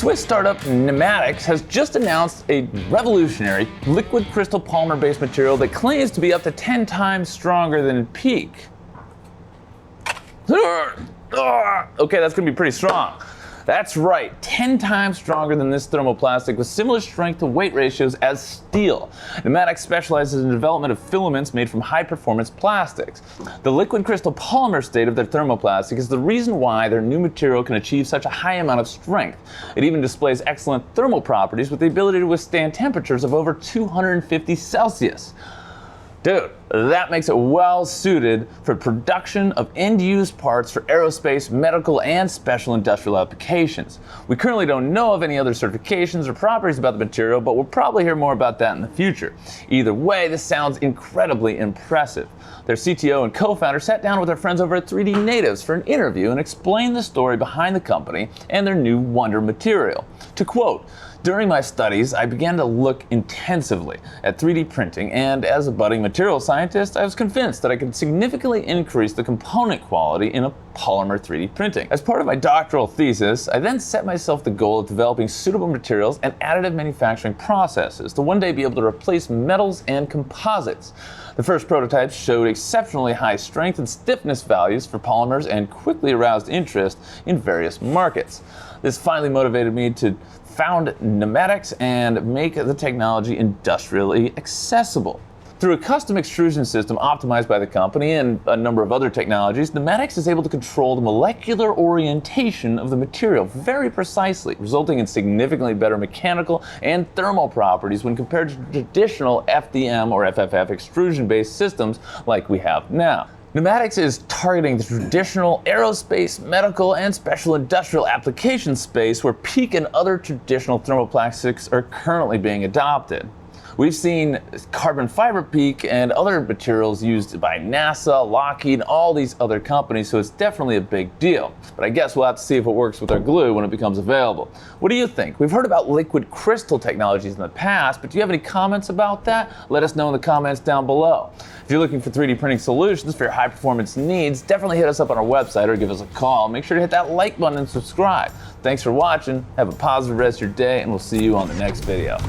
Swiss startup NematX has just announced a revolutionary liquid crystal polymer-based material that claims to be up to 10 times stronger than PEEK. Okay, that's going to be pretty strong. That's right, 10 times stronger than this thermoplastic with similar strength to weight ratios as steel. NematX specializes in the development of filaments made from high-performance plastics. The liquid crystal polymer state of their thermoplastic is the reason why their new material can achieve such a high amount of strength. It even displays excellent thermal properties with the ability to withstand temperatures of over 250 Celsius. Dude, that makes it well suited for production of end-use parts for aerospace, medical, and special industrial applications. We currently don't know of any other certifications or properties about the material, but we'll probably hear more about that in the future. Either way, this sounds incredibly impressive. Their CTO and co-founder sat down with their friends over at 3D Natives for an interview and explained the story behind the company and their new wonder material. To quote, "During my studies, I began to look intensively at 3D printing, and as a budding material scientist, I was convinced that I could significantly increase the component quality in a polymer 3D printing. As part of my doctoral thesis, I then set myself the goal of developing suitable materials and additive manufacturing processes to one day be able to replace metals and composites. The first prototypes showed exceptionally high strength and stiffness values for polymers and quickly aroused interest in various markets. This finally motivated me to found NematX and make the technology industrially accessible. Through a custom extrusion system optimized by the company and a number of other technologies, NematX is able to control the molecular orientation of the material very precisely, resulting in significantly better mechanical and thermal properties when compared to traditional FDM or FFF extrusion-based systems like we have now. NematX is targeting the traditional aerospace, medical, and special industrial application space where PEEK and other traditional thermoplastics are currently being adopted. We've seen carbon fiber PEEK and other materials used by NASA, Lockheed, and all these other companies, so it's definitely a big deal. But I guess we'll have to see if it works with our glue when it becomes available. What do you think? We've heard about liquid crystal technologies in the past, but do you have any comments about that? Let us know in the comments down below. If you're looking for 3D printing solutions for your high performance needs, definitely hit us up on our website or give us a call. Make sure to hit that like button and subscribe. Thanks for watching, have a positive rest of your day, and we'll see you on the next video.